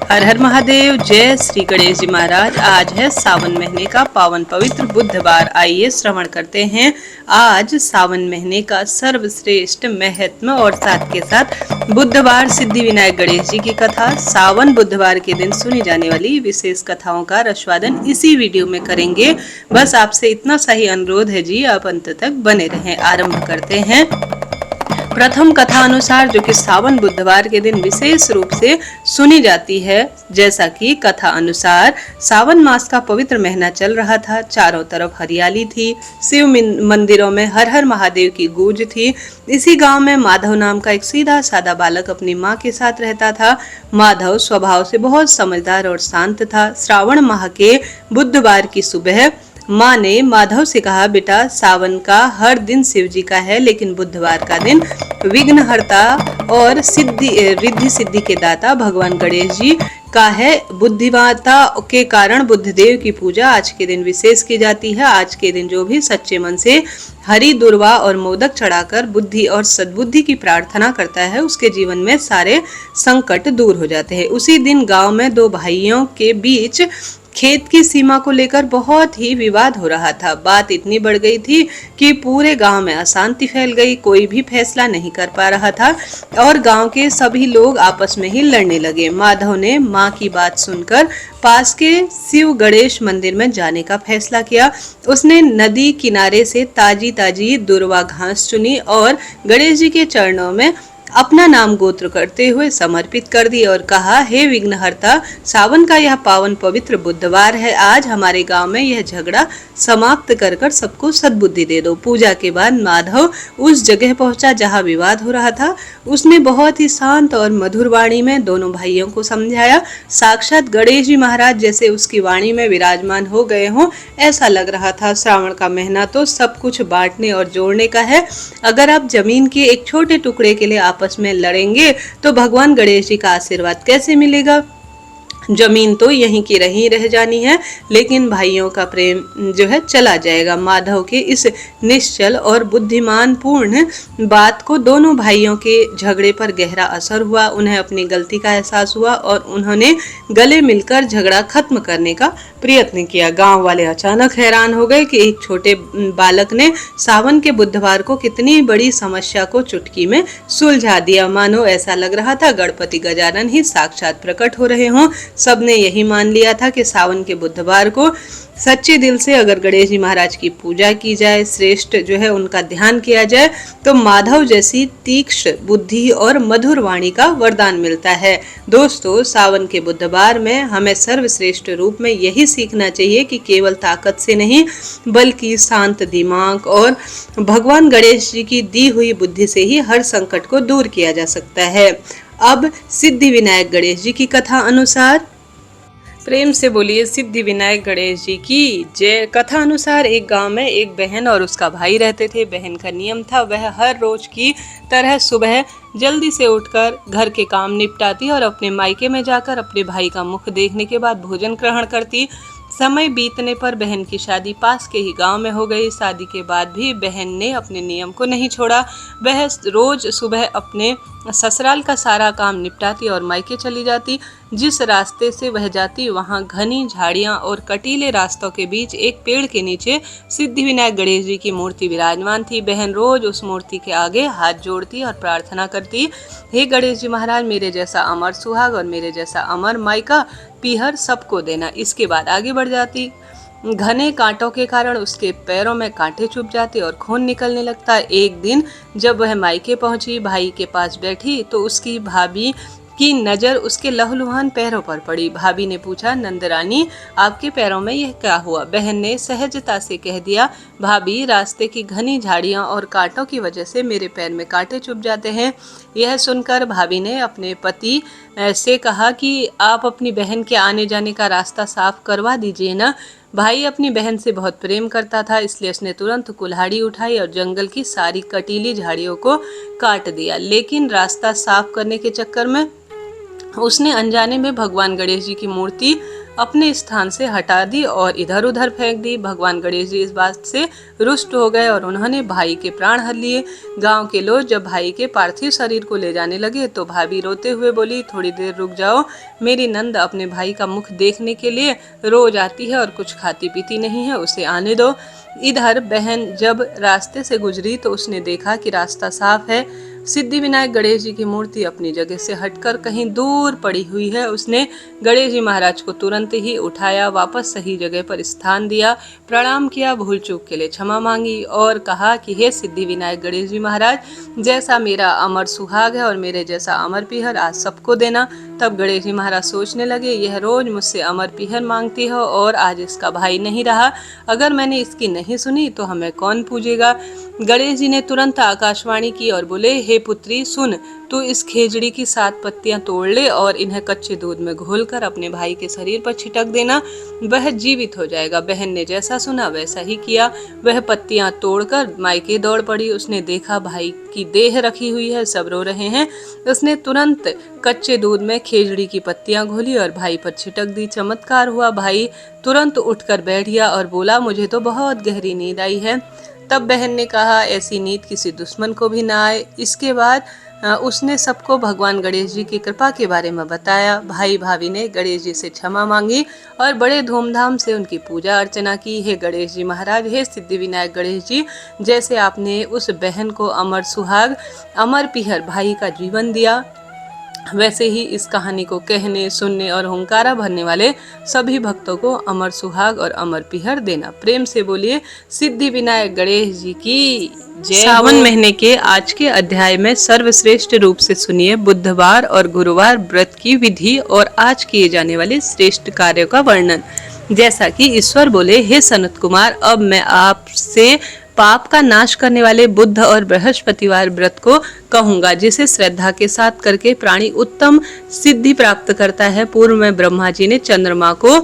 हर हर महादेव। जय श्री गणेश जी महाराज। आज है सावन महीने का पावन पवित्र बुधवार। आइए श्रवण करते हैं आज सावन महीने का सर्वश्रेष्ठ महत्व और साथ के साथ बुधवार सिद्धि विनायक गणेश जी की कथा। सावन बुधवार के दिन सुनी जाने वाली विशेष कथाओं का रसवादन इसी वीडियो में करेंगे। बस आपसे इतना सा ही अनुरोध है जी, आप अंत तक बने रहें। आरंभ करते हैं। प्रथम कथा अनुसार, जो कि सावन बुधवार के दिन विशेष रूप से सुनी जाती है। जैसा कि कथा अनुसार सावन मास का पवित्र महीना चल रहा था। चारों तरफ हरियाली थी। शिव मंदिरों में हर हर महादेव की गूंज थी। इसी गांव में माधव नाम का एक सीधा साधा बालक अपनी माँ के साथ रहता था। माधव स्वभाव से बहुत समझदार और शांत था। श्रावण माह के बुधवार की सुबह माँ ने माधव से कहा, बेटा, सावन का हर दिन शिव जी का है, लेकिन बुधवार का दिन विघ्नहर्ता और रिद्धि सिद्धि के दाता भगवान गणेश जी का है। बुद्धिमत्ता के कारण बुद्धदेव की पूजा आज के दिन विशेष की जाती है। आज के दिन जो भी सच्चे मन से हरि दुर्वा और मोदक चढ़ाकर बुद्धि और सद्बुद्धि की प्रार्थना करता है, उसके जीवन में सारे संकट दूर हो जाते हैं। उसी दिन गांव में दो भाइयों के बीच खेत की सीमा को लेकर बहुत ही विवाद हो रहा था। बात इतनी बढ़ गई थी कि पूरे गांव में अशांति फैल गई। कोई भी फैसला नहीं कर पा रहा था और गांव के सभी लोग आपस में ही लड़ने लगे। माधव ने माँ की बात सुनकर पास के शिव गणेश मंदिर में जाने का फैसला किया। उसने नदी किनारे से ताजी ताजी दुर्वा घास चुनी और गणेश जी के चरणों में अपना नाम गोत्र करते हुए समर्पित कर दी और कहा, हे विघ्नहर्ता, सावन का यह पावन पवित्र बुधवार है। आज हमारे गांव में यह झगड़ा समाप्त कर कर सबको सद्बुद्धि दे दो। पूजा के बाद माधव उस जगह पहुंचा जहां विवाद हो रहा था। उसने बहुत ही शांत और मधुर वाणी में दोनों भाइयों को समझाया। साक्षात गणेश जी महाराज जैसे उसकी वाणी में विराजमान हो गए हों, ऐसा लग रहा था। श्रावण का महीना तो सब कुछ बांटने और जोड़ने का है। अगर आप जमीन के एक छोटे टुकड़े के लिए आपस में लड़ेंगे तो भगवान गणेश जी का आशीर्वाद कैसे मिलेगा? जमीन तो यहीं की रह जानी है, लेकिन भाइयों का प्रेम जो है चला जाएगा। माधव के इस निश्चल और बुद्धिमान पूर्ण बात को दोनों भाइयों के झगड़े पर गहरा असर हुआ। उन्हें अपनी गलती का एहसास हुआ और उन्होंने गले मिलकर झगड़ा खत्म करने का प्रयत्न किया। गांव वाले अचानक हैरान हो गए कि एक छोटे बालक ने सावन के बुधवार को कितनी बड़ी समस्या को चुटकी में सुलझा दिया। मानो ऐसा लग रहा था गणपति गजानन ही साक्षात प्रकट हो रहे हों। सबने यही मान लिया था कि सावन के बुधवार को सच्चे दिल से अगर गणेश जी महाराज की पूजा की जाए, श्रेष्ठ जो है उनका ध्यान किया जाए, तो माधव जैसी तीक्ष्ण बुद्धि और मधुर वाणी का वरदान मिलता है। दोस्तों, सावन के बुधवार में हमें सर्वश्रेष्ठ रूप में यही सीखना चाहिए कि केवल ताकत से नहीं, बल्कि शांत दिमाग और भगवान गणेश जी की दी हुई बुद्धि से ही हर संकट को दूर किया जा सकता है। अब सिद्धि विनायक गणेश जी की कथा अनुसार प्रेम से बोलिए सिद्धि विनायक गणेश जी की जय। कथा अनुसार एक गांव में एक बहन और उसका भाई रहते थे। बहन का नियम था, वह हर रोज की तरह सुबह जल्दी से उठकर घर के काम निपटाती और अपने मायके में जाकर अपने भाई का मुख देखने के बाद भोजन ग्रहण करती। समय बीतने पर बहन की शादी पास के ही गांव में हो गई। शादी के बाद भी बहन ने अपने नियम को नहीं छोड़ा। वह रोज सुबह अपने ससुराल का सारा काम निपटाती और मायके चली जाती। जिस रास्ते से वह जाती वहां घनी झाड़ियां और कटीले रास्तों के बीच एक पेड़ के नीचे सिद्धि विनायक गणेश जी की मूर्ति विराजमान थी। बहन रोज उस मूर्ति के आगे हाथ जोड़ती और प्रार्थना करती, हे गणेश जी महाराज, मेरे जैसा अमर सुहाग और मेरे जैसा अमर मायका पीहर सबको देना। इसके बाद आगे बढ़ जाती। घने कांटों के कारण उसके पैरों में कांटे चुभ जाते और खून निकलने लगता। एक दिन जब वह मायके पहुंची, भाई के पास बैठी तो उसकी भाभी की नजर उसके लहूलुहान पैरों पर पड़ी। भाभी ने पूछा, नंदरानी, आपके पैरों में यह क्या हुआ? बहन ने सहजता से कह दिया, भाभी, रास्ते की घनी झाड़ियां और कांटों की वजह से मेरे पैर में कांटे चुभ जाते हैं। यह सुनकर भाभी ने अपने पति से कहा कि आप अपनी बहन के आने जाने का रास्ता साफ करवा दीजिए ना। भाई अपनी बहन से बहुत प्रेम करता था, इसलिए उसने तुरंत कुल्हाड़ी उठाई और जंगल की सारी कटीली झाड़ियों को काट दिया। लेकिन रास्ता साफ करने के चक्कर में उसने अनजाने में भगवान गणेश जी की मूर्ति अपने स्थान से हटा दी और इधर उधर फेंक दी। भगवान गणेश जी इस बात से रुष्ट हो गए और उन्होंने भाई के प्राण हर लिए। गांव के लोग जब भाई के पार्थिव शरीर को ले जाने लगे तो भाभी रोते हुए बोली, थोड़ी देर रुक जाओ, मेरी नंद अपने भाई का मुख देखने के लिए रोज आती है और कुछ खाती पीती नहीं है, उसे आने दो। इधर बहन जब रास्ते से गुजरी तो उसने देखा कि रास्ता साफ है। सिद्धि विनायक गणेश जी की मूर्ति अपनी जगह से हटकर कहीं दूर पड़ी हुई है। उसने गणेश जी महाराज को तुरंत ही उठाया, वापस सही जगह पर स्थान दिया, प्रणाम किया, भूल चूक के लिए क्षमा मांगी और कहा कि हे सिद्धि विनायक गणेश जी महाराज, जैसा मेरा अमर सुहाग है और मेरे जैसा अमर पीहर आज सबको देना। तब गणेश जी महाराज सोचने लगे, यह रोज मुझसे अमर पीहर मांगती हो और आज इसका भाई नहीं रहा, अगर मैंने इसकी नहीं सुनी तो हमें कौन पूजेगा। गणेश जी ने तुरंत आकाशवाणी की और बोले, हे पुत्री सुन, तू इस खेजड़ी की 7 पत्तियां तोड़ ले और इन्हें कच्चे दूध में घोलकर अपने भाई के शरीर पर छिटक देना, वह जीवित हो जाएगा। बहन ने जैसा सुना वैसा ही किया। वह पत्तियां तोड़कर मायके दौड़ पड़ी। उसने देखा भाई की देह रखी हुई है, सब रो रहे हैं। उसने तुरंत कच्चे दूध में खेजड़ी की पत्तियां घोली और भाई पर छिटक दी। चमत्कार हुआ, भाई तुरंत उठकर बैठ गया और बोला, मुझे तो बहुत गहरी नींद आई है। तब बहन ने कहा, ऐसी नींद किसी दुश्मन को भी ना आए। इसके बाद उसने सबको भगवान गणेश जी की कृपा के बारे में बताया। भाई भाभी ने गणेश जी से क्षमा मांगी और बड़े धूमधाम से उनकी पूजा अर्चना की। हे गणेश जी महाराज, हे सिद्धि विनायक गणेश जी, जैसे आपने उस बहन को अमर सुहाग अमर पीहर भाई का जीवन दिया, वैसे ही इस कहानी को कहने, सुनने और हुंकारा भरने वाले सभी भक्तों को अमर सुहाग और अमर पीहर देना। प्रेम से बोलिए सिद्धि विनायक गणेश जी की जय। सावन महीने के आज के अध्याय में सर्वश्रेष्ठ रूप से सुनिए बुधवार और गुरुवार व्रत की विधि और आज किए जाने वाले श्रेष्ठ कार्यों का वर्णन। जैसा कि ईश्वर बोले, हे सनत कुमार, अब मैं आपसे पाप का नाश करने वाले बुध और बृहस्पतिवार व्रत को कहूंगा, जिसे श्रद्धा के साथ करके प्राणी उत्तम सिद्धि प्राप्त करता है। पूर्व में ब्रह्मा जी ने चंद्रमा को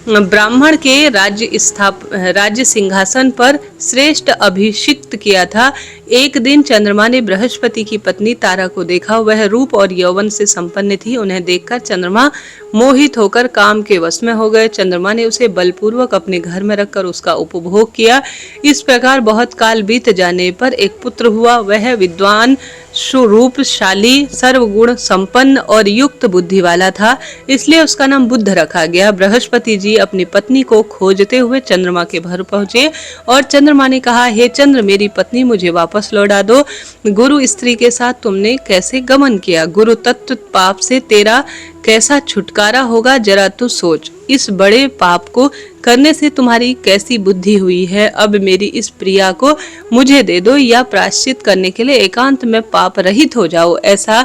ब्राह्मण के राज्य सिंहासन पर श्रेष्ठ अभिषिक्त किया था। एक दिन चंद्रमा ने बृहस्पति की पत्नी तारा को देखा। वह रूप और यौवन से संपन्न थी। उन्हें देखकर चंद्रमा मोहित होकर काम के वश में हो गए। चंद्रमा ने उसे बलपूर्वक अपने घर में रखकर उसका उपभोग किया। इस प्रकार बहुत काल बीत जाने पर एक पुत्र हुआ। वह विद्वान, सुरूपशाली, सर्वगुण संपन्न और युक्त बुद्धि वाला था, इसलिए उसका नाम बुद्ध रखा गया। बृहस्पति जी अपनी पत्नी को खोजते हुए चंद्रमा के घर पहुंचे और चंद्रमा ने कहा, हे चंद्र, मेरी पत्नी मुझे वापस लौटा दो। गुरु स्त्री के साथ तुमने कैसे गमन किया? गुरु तत्व पाप से तेरा कैसा छुटकारा होगा, जरा तू सोच। इस बड़े पाप को करने से तुम्हारी कैसी बुद्धि हुई है। अब मेरी इस प्रिया को मुझे दे दो या प्रायश्चित करने के लिए एकांत में पाप रहित हो जाओ। ऐसा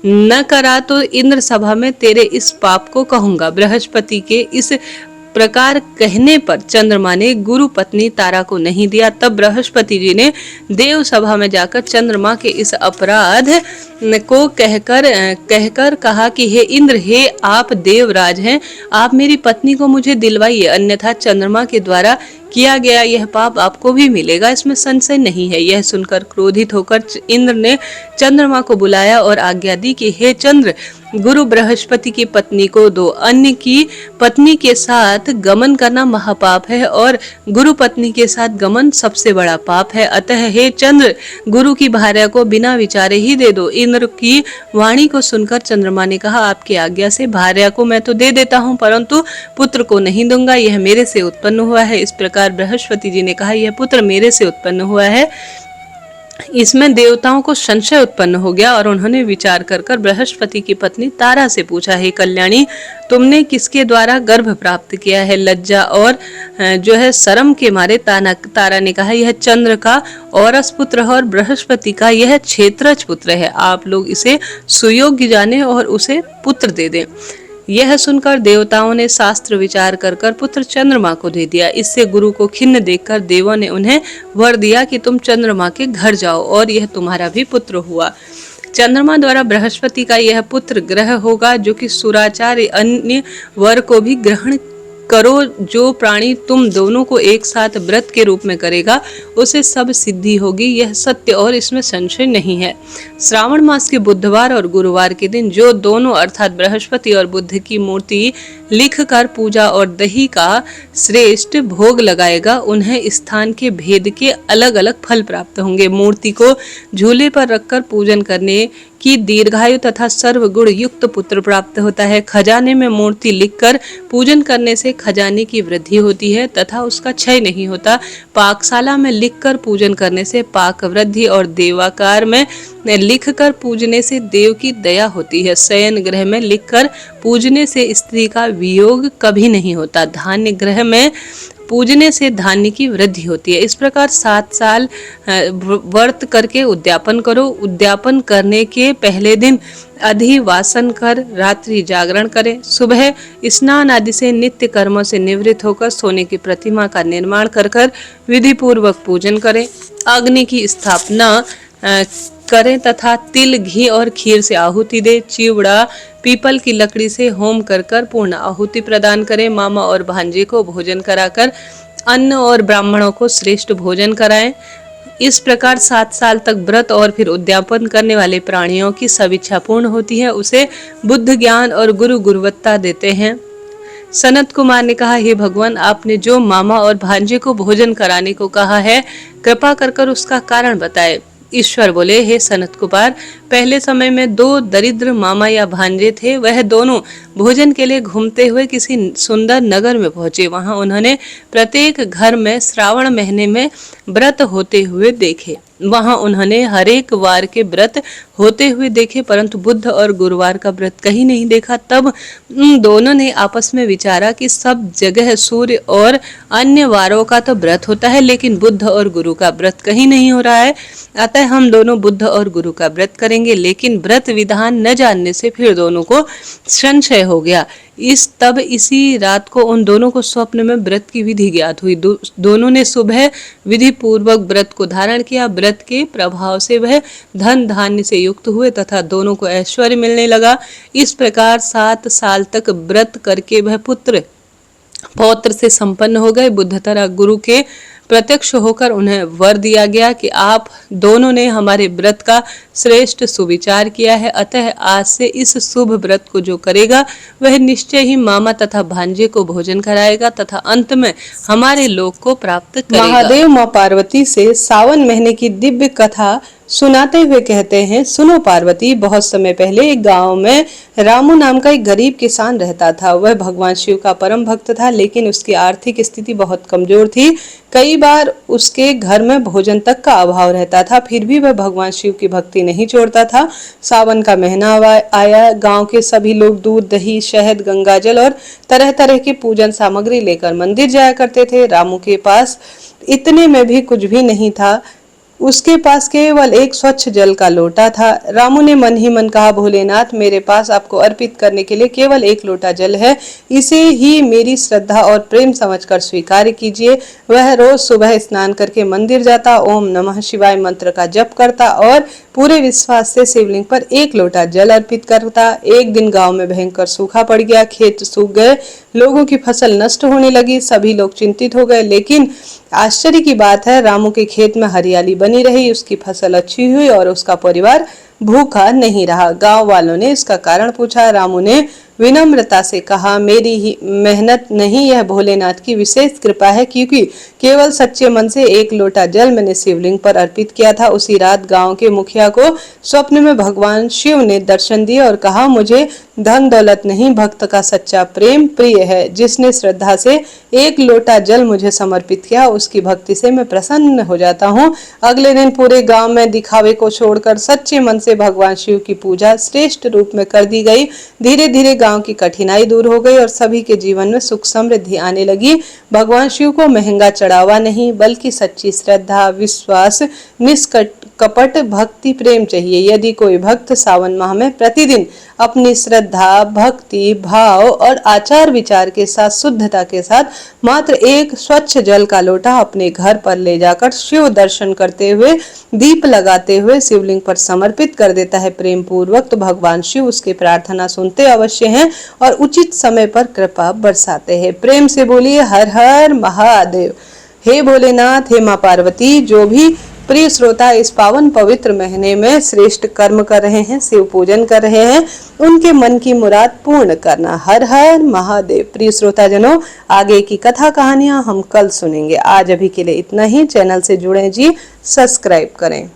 न करा तो इंद्र सभा में तेरे इस पाप को कहूंगा। बृहस्पति के इस प्रकार कहने पर चंद्रमा ने गुरु पत्नी तारा को नहीं दिया। तब बृहस्पति जी ने देव सभा में जाकर चंद्रमा के इस अपराध को कहकर कहा कि हे इंद्र, हे आप देवराज हैं, आप मेरी पत्नी को मुझे दिलवाइए, अन्यथा चंद्रमा के द्वारा किया गया यह पाप आपको भी मिलेगा, इसमें संशय नहीं है। यह सुनकर क्रोधित होकर इंद्र ने चंद्रमा को बुलाया और आज्ञा दी कि हे चंद्र, गुरु बृहस्पति की पत्नी को दो। अन्य की पत्नी के साथ गमन करना महापाप है और गुरु पत्नी के साथ गमन सबसे बड़ा पाप है। अतः हे चंद्र, गुरु की भार्या को बिना विचारे ही दे दो। इंद्र की वाणी को सुनकर चंद्रमा ने कहा, आपकी आज्ञा से भार्या को मैं तो दे देता हूँ, परंतु पुत्र को नहीं दूंगा, यह मेरे से उत्पन्न हुआ है। इस प्रकार बृहस्पति जी ने कहा, यह पुत्र मेरे से उत्पन्न हुआ है। इसमें देवताओं को संशय उत्पन्न हो गया और उन्होंने विचार कर बृहस्पति की पत्नी तारा से पूछा, हे कल्याणी, तुमने किसके द्वारा गर्भ प्राप्त किया है? लज्जा और शर्म के मारे तारा ने कहा, यह चंद्र का औरस पुत्र है और बृहस्पति का यह क्षेत्रज पुत्र है। आप लोग इसे सुयोग्य जाने और उसे पुत्र दे दें। यह सुनकर देवताओं ने शास्त्र विचार कर पुत्र चंद्रमा को दे दिया। इससे गुरु को खिन्न देखकर देवों ने उन्हें वर दिया कि तुम चंद्रमा के घर जाओ और यह तुम्हारा भी पुत्र हुआ। चंद्रमा द्वारा बृहस्पति का यह पुत्र ग्रह होगा, जो कि सुराचार्य अन्य वर को भी ग्रहण करो। जो प्राणी तुम दोनों को एक साथ व्रत के रूप में करेगा उसे सब सिद्धि होगी, यह सत्य और इसमें संशय नहीं है। श्रावण मास के बुधवार और गुरुवार के दिन जो दोनों अर्थात बृहस्पति और बुध की मूर्ति लिखकर पूजा और दही का श्रेष्ठ भोग लगाएगा, उन्हें स्थान के भेद के अलग अलग फल प्राप्त होंगे। मूर्ति को झूले पर रखकर पूजन करने की दीर्घायु तथा सर्वगुण युक्त पुत्र प्राप्त होता है। खजाने में मूर्ति लिखकर पूजन करने से खजाने की वृद्धि होती है तथा उसका क्षय नहीं होता। पाकशाला में लिखकर पूजन करने से पाक वृद्धि और देवाकार में लिखकर पूजने से देव की दया होती है। शयन ग्रह में लिखकर पूजने से स्त्री का वियोग कभी नहीं होता। धान्य ग्रह में पूजने से धान्य की वृद्धि होती है। इस प्रकार 7 साल व्रत करके उद्यापन करो। उद्यापन करने के पहले दिन अधिवासन कर रात्रि जागरण करें। सुबह स्नान आदि से नित्य कर्मों से निवृत्त होकर सोने की प्रतिमा का निर्माण कर विधि पूर्वक पूजन करें। अग्नि की स्थापना करें तथा तिल, घी और खीर से आहुति दे। चिवड़ा, पीपल की लकड़ी से होम कर पूर्ण आहुति प्रदान करें। मामा और भांजे को भोजन कराकर अन्न और ब्राह्मणों को श्रेष्ठ भोजन कराएं। इस प्रकार 7 साल तक व्रत और फिर उद्यापन करने वाले प्राणियों की सब इच्छा पूर्ण होती है, उसे बुद्ध ज्ञान और गुरु गुरुवत्ता देते हैं। सनत कुमार ने कहा, हे भगवान, आपने जो मामा और भांजे को भोजन कराने को कहा है, कृपा कर उसका कारण बताए। ईश्वर बोले, हे सनत कुमार, पहले समय में 2 दरिद्र मामा या भांजे थे। वह दोनों भोजन के लिए घूमते हुए किसी सुंदर नगर में पहुंचे। वहां उन्होंने प्रत्येक घर में श्रावण महीने में व्रत होते हुए देखे। वहां उन्होंने हरेक वार के व्रत होते हुए देखे, परंतु बुध और गुरुवार का व्रत कहीं नहीं देखा। तब उन दोनों ने आपस में विचारा कि सब जगह सूर्य और अन्य वारों का तो व्रत होता है, लेकिन बुध और गुरु का व्रत कहीं नहीं हो रहा है। अतः हम दोनों बुध और गुरु का व्रत करेंगे। लेकिन व्रत विधान न जानने से फिर दोनों को संशय हो गया। इसी रात को उन दोनों को स्वप्न में व्रत की विधि ज्ञात हुई। दोनों ने सुबह विधि पूर्वक व्रत को धारण किया। व्रत के प्रभाव से वह धन धान्य से युक्त हुए तथा दोनों को ऐश्वर्य मिलने लगा। इस प्रकार 7 साल तक व्रत करके वह पौत्र से संपन्न हो गए। बुद्ध तरह गुरु के प्रत्यक्ष होकर उन्हें वर दिया गया कि आप दोनों ने हमारे व्रत का श्रेष्ठ सुविचार किया है, अतः आज से इस शुभ व्रत को जो करेगा वह निश्चय ही मामा तथा भांजे को भोजन कराएगा तथा अंत में हमारे लोक को प्राप्त करेगा। महादेव माँ पार्वती से सावन महीने की दिव्य कथा सुनाते हुए कहते हैं, सुनो पार्वती, बहुत समय पहले एक गांव में रामू नाम का एक गरीब किसान रहता था। वह भगवान शिव का परम भक्त था, लेकिन उसकी आर्थिक स्थिति बहुत कमजोर थी। कई बार उसके घर में भोजन तक का अभाव रहता था, फिर भी वह भगवान शिव की भक्ति नहीं छोड़ता था। सावन का महीना आया। गांव के सभी लोग दूध, दही, शहद, गंगाजल और तरह तरह की पूजन सामग्री लेकर मंदिर जाया करते थे। रामू के पास इतने में भी कुछ भी नहीं था। उसके पास केवल एक स्वच्छ जल का लोटा था। रामू ने मन ही मन कहा, भोलेनाथ, मेरे पास आपको अर्पित करने के लिए केवल एक लोटा जल है, इसे ही मेरी श्रद्धा और प्रेम समझकर स्वीकार कीजिए। वह रोज सुबह स्नान करके मंदिर जाता, ओम नमः शिवाय मंत्र का जप करता और पूरे विश्वास से शिवलिंग पर एक लोटा जल अर्पित करता। एक दिन गांव में भयंकर सूखा पड़ गया। खेत सूख गए, लोगों की फसल नष्ट होने लगी। सभी लोग चिंतित हो गए, लेकिन आश्चर्य की बात है, रामू के खेत में हरियाली बनी रही। उसकी फसल अच्छी हुई और उसका परिवार भूखा नहीं रहा। गांव वालों ने इसका कारण पूछा। रामू ने विनम्रता से कहा, मेरी ही मेहनत नहीं, यह भोलेनाथ की विशेष कृपा है, क्योंकि केवल सच्चे मन से एक लोटा जल मैंने शिवलिंग पर अर्पित किया था। उसी रात गांव के मुखिया को स्वप्न में भगवान शिव ने दर्शन दिए और कहा, मुझे धन दौलत नहीं, भक्त का सच्चा प्रेम प्रिय है। जिसने श्रद्धा से एक लोटा जल मुझे समर्पित किया, उसकी भक्ति से मैं प्रसन्न हो जाता हूँ। अगले दिन पूरे गांव में दिखावे को छोड़कर सच्चे मन से भगवान शिव की पूजा श्रेष्ठ रूप में कर दी गई। धीरे धीरे गांव की कठिनाई दूर हो गई और सभी के जीवन में सुख समृद्धि आने लगी। भगवान शिव को महंगा चढ़ावा नहीं, बल्कि सच्ची श्रद्धा, विश्वास, निष्कपट भक्ति प्रेम चाहिए। यदि कोई भक्त सावन माह में प्रतिदिन अपनी श्रद्धा, भक्ति भाव और आचार विचार के साथ शुद्धता के साथ मात्र एक स्वच्छ जल का लोटा अपने घर पर ले जाकर शिव दर्शन करते हुए, दीप लगाते हुए शिवलिंग पर समर्पित कर देता है प्रेम पूर्वक, तो भगवान शिव उसके प्रार्थना सुनते अवश्य हैं हैं और उचित समय पर कृपा बरसाते हैं। प्रेम से बोलिए हर हर महादेव। हे भोलेनाथ, हे माँ पार्वती, जो भी प्रिय श्रोता इस पावन पवित्र महीने में श्रेष्ठ कर्म कर रहे हैं, शिव पूजन कर रहे हैं, उनके मन की मुराद पूर्ण करना। हर हर महादेव। प्रिय श्रोता जनों, आगे की कथा कहानियां हम कल सुनेंगे। आज अभी के लिए इतना ही। चैनल से जुड़े जी, सब्सक्राइब करें।